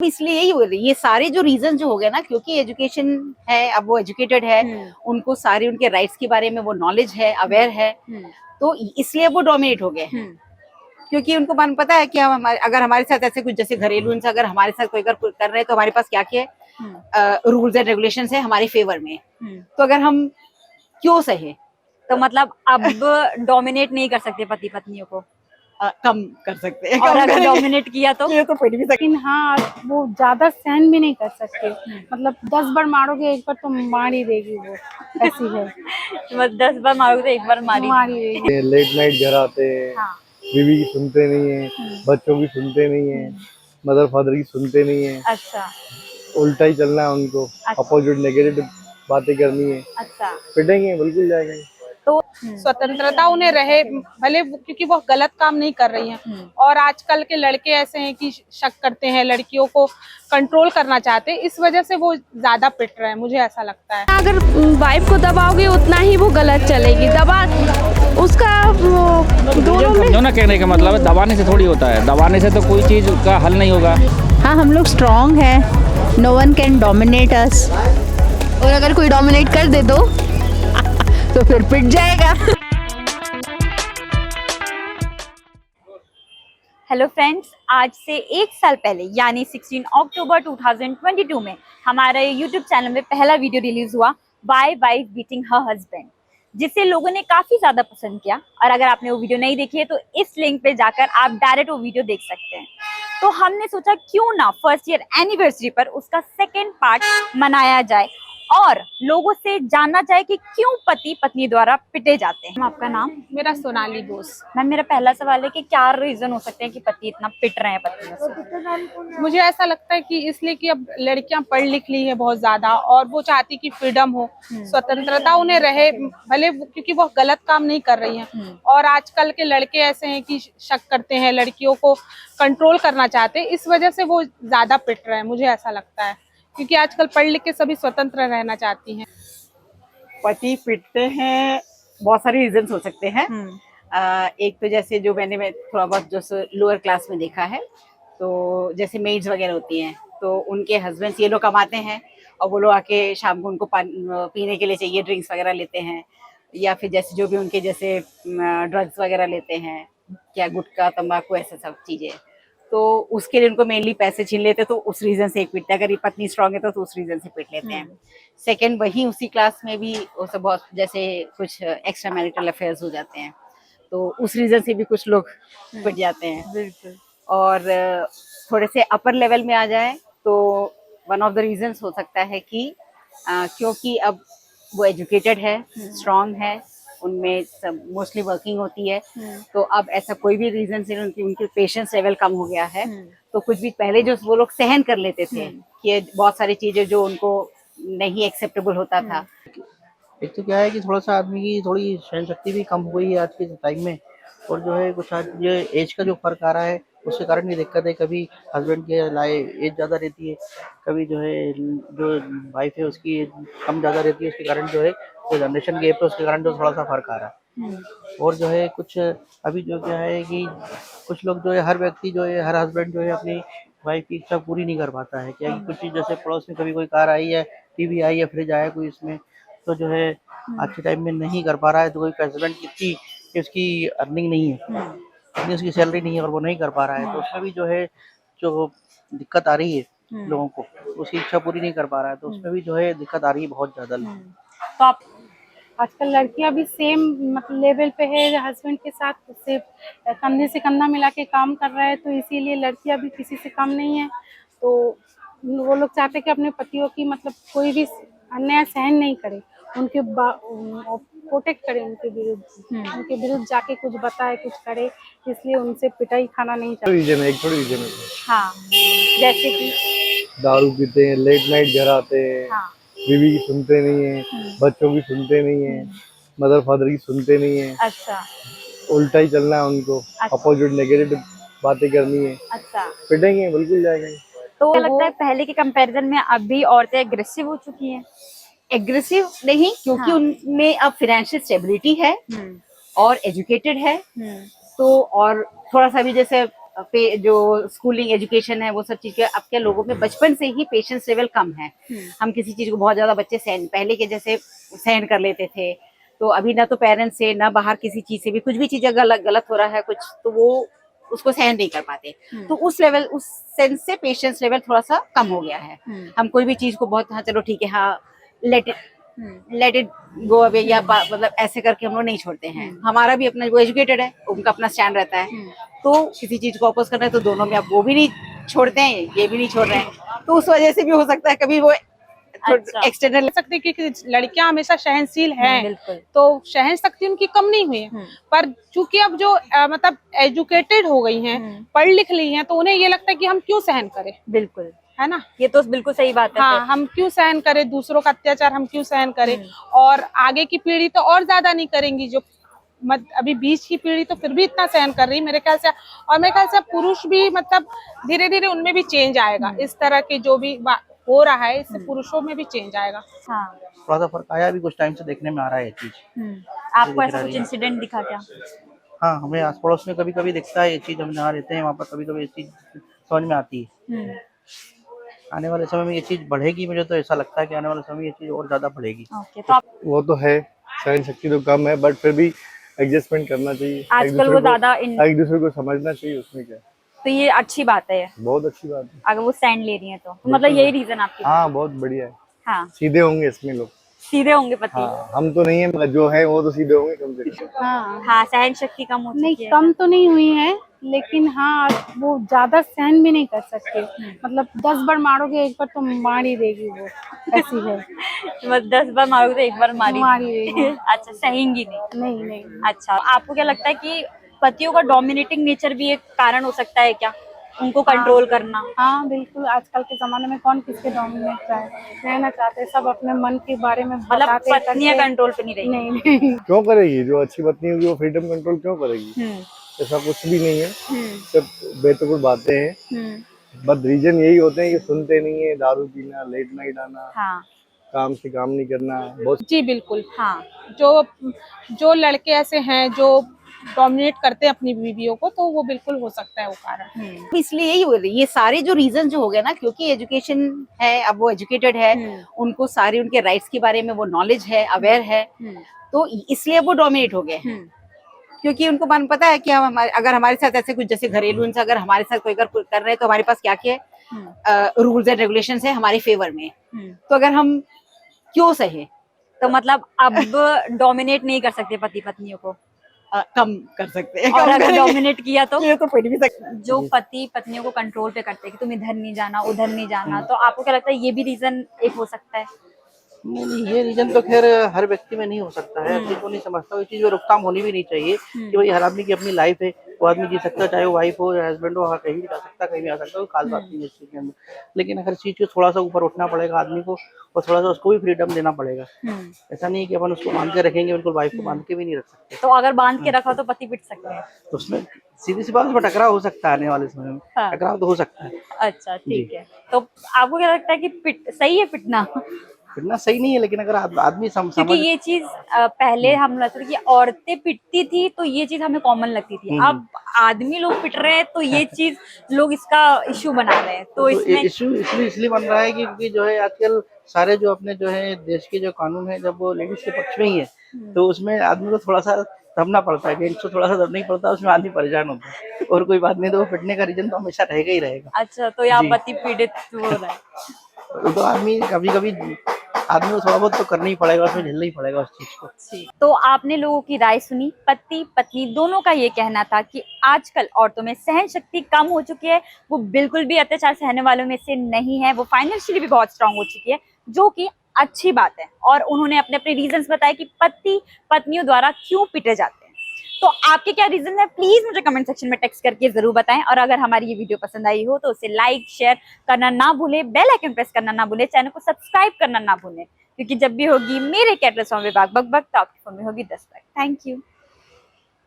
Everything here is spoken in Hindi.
इसलिए यही हो रही है, ये सारे जो रीजन जो हो गए ना, क्योंकि एजुकेशन है, अब वो एजुकेटेड है, उनको सारे उनके राइट्स के बारे में वो नॉलेज है, अवेयर है, तो इसलिए वो डोमिनेट हो गए। क्योंकि उनको मन पता है कि हम अगर हमारे साथ ऐसे कुछ जैसे घरेलू हिंसा अगर हमारे साथ कोई कर रहे हैं तो हमारे पास क्या क्या रूल्स एंड रेगुलेशंस है हमारे फेवर में, तो अगर हम क्यों सहे। तो मतलब अब डोमिनेट नहीं कर सकते पति पत्नियों को, कम कर सकते हैं, और अगर डोमिनेट किया तो ये तो फिर भी लेकिन हाँ, वो ज्यादा सहन भी नहीं कर सकते। मतलब 10 बार मारोगे एक बार तो मार ही देगी वो, ऐसी है। बस 10 बार मारोगे तो एक बार मार ही देगी। लेट नाइट घर आते हैं, बीवी की सुनते नहीं है, बच्चों की सुनते नहीं है, मदर फादर की सुनते नहीं है। अच्छा, उल्टा ही चलना है उनको, अपोजिट नेगेटिव बातें करनी है। अच्छा, पिटेंगे, बिल्कुल जाएंगे। तो स्वतंत्रता उन्हें रहे, भले क्योंकि वो गलत काम नहीं कर रही हैं। और आजकल के लड़के ऐसे हैं कि शक करते हैं, लड़कियों को कंट्रोल करना चाहते हैं, इस वजह से वो ज्यादा पिट रहे हैं, मुझे ऐसा लगता है। अगर वाइफ को दबाओगे उतना ही वो गलत चलेगी। दबा उसका दोनों में समझो ना, कहने का मतलब है दबाने से थोड़ी होता है, दबाने से तो कोई चीज का हल नहीं होगा। हाँ, हम लोग स्ट्रॉन्ग हैं, नो वन कैन डोमिनेट अस। और अगर कोई डोमिनेट कर दे तो फिर पिट जाएगा। हेलो फ्रेंड्स, आज से 1 साल पहले यानी 16 अक्टूबर 2022 में हमारे यूट्यूब चैनल में पहला वीडियो रिलीज हुआ, why wife beating her husband, जिसे लोगों ने काफी ज्यादा पसंद किया। और अगर आपने वो वीडियो नहीं देखी है तो इस लिंक पे जाकर आप डायरेक्ट वो वीडियो देख सकते हैं। तो हमने सोचा क्यों ना फर्स्ट ईयर एनिवर्सरी पर उसका सेकेंड पार्ट मनाया जाए और लोगों से जानना चाहे कि क्यों पति पत्नी द्वारा पिटे जाते हैं। आपका नाम? मेरा सोनाली बोस। मैम, मेरा पहला सवाल है कि क्या रीजन हो सकते हैं कि पति इतना पिट रहे हैं पत्नियों से? मुझे ऐसा लगता है कि इसलिए कि अब लड़कियां पढ़ लिख ली है बहुत ज्यादा, और वो चाहती कि फ्रीडम हो, स्वतंत्रता उन्हें रहे, भले क्योंकि वो गलत काम नहीं कर रही हैं। और आजकल के लड़के ऐसे हैं कि शक करते हैं, लड़कियों को कंट्रोल करना चाहते हैं, इस वजह से वो ज्यादा पिट रहे हैं, मुझे ऐसा लगता है। क्योंकि आजकल पढ़ लिख के सभी स्वतंत्र रहना चाहती हैं। पति पिटते हैं, बहुत सारे रीजंस हो सकते हैं। एक तो जैसे जो मैं थोड़ा बहुत जो लोअर क्लास में देखा है, तो जैसे मेड्स वगैरह होती हैं, तो उनके हस्बैंड्स ये लोग कमाते हैं और वो लोग आके शाम को उनको पीने के लिए चाहिए, ड्रिंक्स वगैरह लेते हैं, या फिर जैसे जो भी उनके जैसे ड्रग्स वगैरह लेते हैं, क्या गुटखा तंबाकू ऐसे सब चीजें, तो उसके लिए उनको मेनली पैसे छीन लेते हैं, तो उस रीजन से एक पिटता है। अगर ये पत्नी स्ट्रांग है तो उस रीजन से पिट लेते हैं। सेकंड, वही उसी क्लास में भी वो सब बहुत जैसे कुछ एक्स्ट्रा मैरिटल अफेयर्स हो जाते हैं, तो उस रीजन से भी कुछ लोग पिट जाते हैं। बिल्कुल। और थोड़े से अपर लेवल में आ जाए तो वन ऑफ द रीजंस हो सकता है कि क्योंकि अब वो एजुकेटेड है, स्ट्रांग है, उनमें सब मोस्टली वर्किंग होती है, तो अब ऐसा कोई भी रीजन से उनकी पेशेंस लेवल कम हो गया है, तो कुछ भी पहले जो वो लोग सहन कर लेते थे कि बहुत सारी चीजें जो उनको नहीं एक्सेप्टेबल होता था। एक तो क्या है कि थोड़ा सा आदमी की थोड़ी सहन शक्ति भी कम हो गई है आज के टाइम में, और जो है कुछ आज ये एज का जो फर्क आ रहा है उसके कारण ये दिक्कत है। कभी हस्बैंड के लाए एज ज़्यादा रहती है, कभी जो है जो वाइफ है उसकी एज कम ज़्यादा रहती है, उसके कारण जो है जो जनरेशन गैप है उसके कारण जो थोड़ा सा फर्क आ रहा है। और जो है कुछ अभी जो क्या है कि कुछ लोग जो है, हर व्यक्ति जो है, हर हस्बैंड जो है अपनी वाइफ की इच्छा पूरी नहीं कर पाता है। क्या कुछ चीज़ जैसे पड़ोस में कभी कोई कार आई है, टीवी आई है, फ्रिज आया कोई, इसमें तो जो है आज के टाइम में नहीं कर पा रहा है। तो कोई हस्बैंड कितनी उसकी अर्निंग नहीं है, इतनी उसकी सैलरी नहीं है और वो नहीं कर पा रहा है, तो उसमें भी जो है जो दिक्कत आ रही है लोगों को, उसकी इच्छा पूरी नहीं कर पा रहा है, तो उसमें भी जो है दिक्कत आ रही है बहुत ज्यादा। तो आप आजकल लड़कियां भी सेम मतलब लेवल पे है हस्बैंड के साथ, उससे कंधे से कंधा मिला के काम कर रहा है, तो इसीलिए लड़कियां भी किसी से कम नहीं है। तो वो लोग चाहते हैं कि अपने पतियों की मतलब कोई भी अन्याय सहन नहीं करे, उनके प्रोटेक्ट करे, उनके विरुद्ध जाके कुछ बताए, कुछ करे, इसलिए उनसे पिटाई खाना नहीं चाहते। रीजन है, एक थोड़ी रीजन है। हाँ, जैसे कि दारू पीते हैं, लेट नाइट घर आते हैं, बीवी की सुनते नहीं है, बच्चों की सुनते नहीं है, मदर फादर की सुनते नहीं है। अच्छा, उल्टा ही चलना है उनको, अपोजिट नेगेटिव बातें करनी है। अच्छा, पिटेंगे, बिल्कुल जाएंगे। तो क्या लगता है पहले के कंपैरिजन में अभी औरतें एग्रेसिव हो चुकी हैं? एग्रेसिव नहीं, क्योंकि उनमें अब फाइनेंशियल स्टेबिलिटी है और एजुकेटेड है, तो और थोड़ा सा भी जैसे जो स्कूलिंग एजुकेशन है वो सब चीज के अब क्या लोगों में बचपन से ही पेशेंस लेवल कम है। हम किसी चीज को बहुत ज्यादा बच्चे सहन पहले के जैसे सहन कर लेते थे, तो अभी ना तो पेरेंट्स से ना बाहर किसी चीज से भी कुछ भी चीज गलत हो रहा है कुछ तो वो उसको सहन नहीं कर पाते। तो उस लेवल उस सेंस से पेशेंस लेवल थोड़ा सा कम हो गया है। हम कोई भी चीज को बहुत हाँ चलो ठीक है हाँ लेट इट गो अवे या मतलब ऐसे करके हम लोग नहीं छोड़ते हैं। हमारा भी अपना वो एजुकेटेड है, उनका अपना स्टैंड रहता है, तो किसी चीज को अपोज करना है तो दोनों में अब वो भी नहीं छोड़ते हैं ये भी नहीं छोड़ रहे हैं, तो उस वजह से भी हो सकता है कभी वो एक्सटर्नल सकते हैं कि लड़कियां हमेशा सहनशील हैं, तो सहन शक्ति उनकी कम नहीं हुई है। पर चूंकि अब जो मतलब एजुकेटेड हो गई हैं, पढ़ लिख ली हैं, तो उन्हें ये लगता है कि हम क्यों सहन करें। बिल्कुल है ना, ये तो बिल्कुल सही बात है। हाँ, हम क्यों सहन करें दूसरों का अत्याचार, हम क्यों सहन करें। और आगे की पीढ़ी तो और ज्यादा नहीं करेंगी, जो अभी बीच की पीढ़ी तो फिर भी इतना सहन कर रही मेरे ख्याल से। और मेरे ख्याल से पुरुष भी मतलब धीरे धीरे उनमें भी चेंज आएगा। इस तरह के जो भी हो रहा है इससे पुरुषों में भी चेंज आएगा। हाँ, थोड़ा सा फर्क आया अभी कुछ टाइम से देखने में आ रहा है ये चीज। आपको ऐसा कुछ इंसिडेंट दिखा क्या? हाँ, हमें आस पड़ोस में कभी कभी दिखता है ये चीज। हम जहाँ रहते हैं वहाँ पर कभी कभी ये चीज समझ में आती है। आने वाले समय में ये चीज बढ़ेगी, मुझे तो ऐसा लगता है कि आने वाले समय में ये चीज और ज्यादा बढ़ेगी। ओके, तो आप वो तो है, सहन शक्ति तो कम है, बट फिर भी एडजस्टमेंट करना चाहिए। आजकल वो ज्यादा एक दूसरे को समझना चाहिए, उसमें क्या। तो ये अच्छी बात है, बहुत अच्छी बात है अगर वो स्टैंड ले रही है तो मतलब यही रीजन आपकी? हाँ, बहुत बढ़िया है। हाँ, सीधे होंगे इसमें लोग, सीधे होंगे पति। हाँ, हम तो नहीं है मगर जो है वो तो सीधे होंगे कम से कम। हाँ, सहन शक्ति कम होती नहीं है। कम तो नहीं हुई है, लेकिन हाँ वो ज्यादा सहन भी नहीं कर सकते। मतलब 10 बार मारोगे एक बार तो मार ही देगी वो, ऐसी है। मतलब 10 बार मारोगे तो एक बार मार ही देगी। अच्छा, सहेंगी नहीं? नहीं नहीं। अच्छा, आपको क्या लगता है कि पतियों का डोमिनेटिंग नेचर भी एक कारण हो सकता है क्या, उनको कंट्रोल करना? हाँ बिल्कुल, आजकल के जमाने में कौन किसके डोमिनेट रहना चाहते हैं, सब अपने मन के बारे में मतलब पत्नियां कंट्रोल पे नहीं रही? नहीं। क्यों करेगी? जो अच्छी पत्नी होगी वो फ्रीडम कंट्रोल क्यों करेगी? ऐसा कुछ भी नहीं है, सब बेतुकुल बातें हैं। बस रीजन यही होते हैं कि सुनते नहीं है, दारू पीना, लेट नाइट आना, हाँ, काम से काम नहीं करना, बहुत। जी बिल्कुल। हाँ, जो लड़के ऐसे हैं जो डोमिनेट करते हैं अपनी बीवियों को, तो वो बिल्कुल हो सकता है वो कारण। इसलिए यही हो रही ये सारे जो रीजन जो हो गए ना, क्योंकि एजुकेशन है, अब वो एजुकेटेड है, उनको सारे उनके राइट्स के बारे में वो नॉलेज है, अवेयर है, तो इसलिए वो डोमिनेट हो गए। क्योंकि उनको पता है कि हम अगर हमारे साथ ऐसे कुछ जैसे घरेलू इनसे अगर हमारे साथ कोई अगर कर रहे हैं तो हमारे पास क्या क्या रूल्स एंड रेगुलेशंस है हमारे फेवर में, तो अगर हम क्यों सहे। तो मतलब अब डोमिनेट नहीं कर सकते पति पत्नियों को? कम कर सकते हैं, और अगर डोमिनेट किया तो ये तो फिर भी सकते। जो पति पत्नियों को कंट्रोल पे करते हैं कि तुम इधर नहीं जाना उधर नहीं जाना, तो आपको क्या लगता है ये भी रीजन एक हो सकता है? नहीं, ये रीजन तो खैर हर व्यक्ति में नहीं हो सकता है। अपनी को नहीं समझता हूँ, इस चीज में रोकथाम होनी भी नहीं चाहिए कि भाई हर आदमी की अपनी लाइफ है, वो आदमी जी सकता है, चाहे वो वाइफ हो या हस्बैंड हो, कहीं भी जा सकता है, कहीं भी आ सकता है, कोई खास बात नहीं है इस चीज के अंदर। लेकिन हर चीज को थोड़ा सा ऊपर उठना पड़ेगा आदमी को, और थोड़ा सा उसको भी फ्रीडम देना पड़ेगा। ऐसा नहीं है कि अपन उसको बांध के रखेंगे, बिल्कुल वाइफ को बांध के भी नहीं रख सकते। तो अगर बांध के रखा तो पति पिट सकते हैं? तो उसमें सीधी सी बात, उसमें टकराव हो सकता है आने वाले समय में। हाँ। टकराव तो हो सकता है। अच्छा, ठीक है। तो आपको क्या लगता है कि सही है पिटना? पिटना सही नहीं है, लेकिन अगर आदमी क्योंकि ये चीज पहले हम लगता था कि औरतें पिटती थी तो ये चीज हमें कॉमन लगती थी, अब आदमी लोग पिट रहे हैं तो ये चीज लोग इसका इश्यू बना रहे हैं। तो इसमें इश्यू इसलिए बन रहा है कि क्योंकि जो है आजकल सारे जो अपने जो है देश के जो कानून है, जब वो लेडीज के पक्ष में ही है, तो उसमें आदमी को थोड़ा सा दबना पड़ता है, जेंट्स को थोड़ा सा दबना ही पड़ता है, उसमें आदमी परेशान होता है। और कोई बात नहीं, तो वो पिटने का रीजन तो हमेशा रहेगा ही रहेगा। अच्छा, तो यहाँ पति पीड़ित हो रहा है तो आदमी कभी कभी आदमी को थोड़ा बहुत तो करना ही पड़ेगा, उसमें झेलना ही पड़ेगा उस चीज को। तो आपने लोगों की राय सुनी, पति पत्नी दोनों का ये कहना था कि आजकल औरतों में सहन शक्ति कम हो चुकी है, वो बिल्कुल भी अत्याचार सहने वालों में से नहीं है, वो फाइनेंशियली भी बहुत स्ट्रांग हो चुकी है, जो कि अच्छी बात है। और उन्होंने अपने अपने रीजंस बताए कि पति पत्नियों द्वारा क्यों पिटे जाते हैं। तो आपके क्या रीजन है, प्लीज मुझे कमेंट सेक्शन में टेक्स्ट करके जरूर बताएं। और अगर हमारी ये वीडियो पसंद आई हो तो उसे लाइक शेयर करना ना भूलें, बेल आइकन प्रेस करना ना भूलें, चैनल को सब्सक्राइब करना ना भूलें, क्योंकि जब भी होगी मेरे कैटल सॉन्ग विभाग बक बक तो आपके फोन में होगी 10 बक। Thank you.